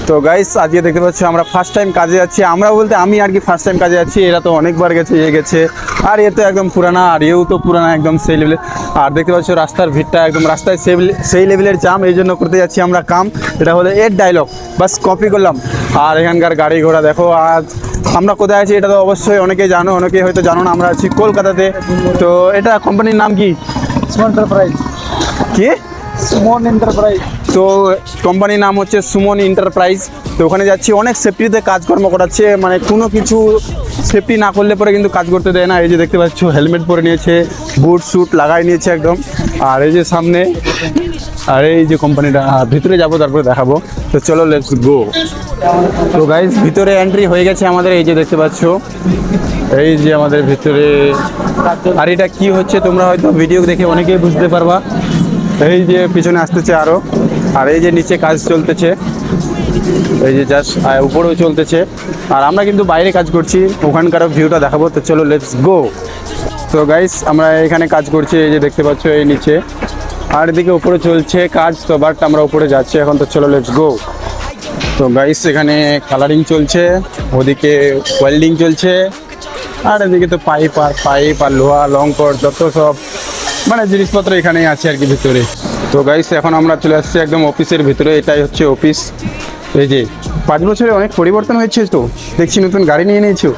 তো গাইস আজকে দেখতে পাচ্ছ আমরা ফার্স্ট টাইম কাজে যাচ্ছি, আমরা বলতে আমি আর কি ফার্স্ট টাইম কাজে যাচ্ছি। এরা তো অনেকবার গেছে, গেছে, আর এ তো একদম পুরানা, আর এও তো পুরানা একদম সেই লেভেলে। আর দেখতে পাচ্ছ রাস্তার ভিড়টা একদম, রাস্তায় সেই লেভেলের জাম, এই জন্য করতে যাচ্ছি আমরা কাম। এটা হলো এর ডায়লগ, বাস কপি করলাম। আর এখানকার গাড়ি ঘোড়া দেখো। আজ আমরা কোথায় আছি এটা তো অবশ্যই অনেকেই জানো, অনেকেই হয়তো জানো না। আমরা আছি কলকাতাতে। তো এটা কোম্পানির নাম কি? সুমন এন্টারপ্রাইজ। কি? সুমন এন্টারপ্রাইজ। তো কোম্পানির নাম হচ্ছে সুমন এন্টারপ্রাইজ। তো ওখানে যাচ্ছি, অনেক সেফটিতে কাজকর্ম করাচ্ছে, মানে কোনো কিছু সেফটি না করলে পরে কিন্তু কাজ করতে দেয় না। এই যে দেখতে পাচ্ছ হেলমেট পরে নিয়েছে, বুট স্যুট লাগাই নিয়েছে একদম। আর এই যে সামনে, আর এই যে কোম্পানিটা, ভিতরে যাবো তারপরে দেখাবো। তো চলো লেটস গো। তো গাইস ভিতরে এন্ট্রি হয়ে গেছে আমাদের, এই যে দেখতে পাচ্ছ, এই যে আমাদের ভিতরে। আর এটা কি হচ্ছে তোমরা হয়তো ভিডিও দেখে অনেকেই বুঝতে পারবা। এই যে পিছনে আসতেছে আরো, আর এই যে নিচে কাজ চলতেছে, এই যে জাস্ট উপরেও চলতেছে। আর আমরা কিন্তু বাইরে কাজ করছি, ওখানকার ভিউটা দেখাবো। তো চলো লেটস গো। তো গাইস আমরা এখানে কাজ করছি, এই যে দেখতে পাচ্ছ এই নিচে, আর এদিকে উপরে চলছে কাজ। তো বাট আমরা উপরে যাচ্ছি এখন। তো চলো লেটস গো। তো গাইস এখানে কালারিং চলছে, ওদিকে ওয়েল্ডিং চলছে, আর এদিকে তো পাইপ আর লোহা লঙ্কর যত সব মানে জিনিসপত্র এখানেই আছে আর কি ভিতরে। তো গাইস এখন আমরা চলে আসছি একদম অফিসের ভিতরে। এটাই হচ্ছে অফিস। এই যে 5 বছরে অনেক পরিবর্তন হয়েছে, তো দেখছি নতুন গাড়ি নিয়ে নিয়েছো।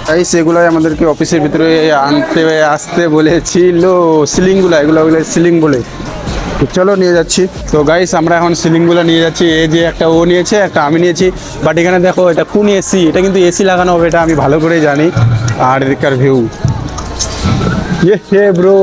গাইস এগুলাই আমাদেরকে অফিসের ভিতরে আসতে বলেছিল, সিলিংগুলো, এগুলো সিলিং বলে। তো চলো নিয়ে যাচ্ছি। তো গাইস আমরা এখন সিলিংগুলো নিয়ে যাচ্ছি। এই যে একটা ও নিয়েছে, একটা আমি নিয়েছি। বাট এখানে দেখো এটা কোন এসি, এটা কিন্তু এসি লাগানো হবে, এটা আমি ভালো করে জানি। আর এদিককার ভিউ, ইয়ে ব্রো।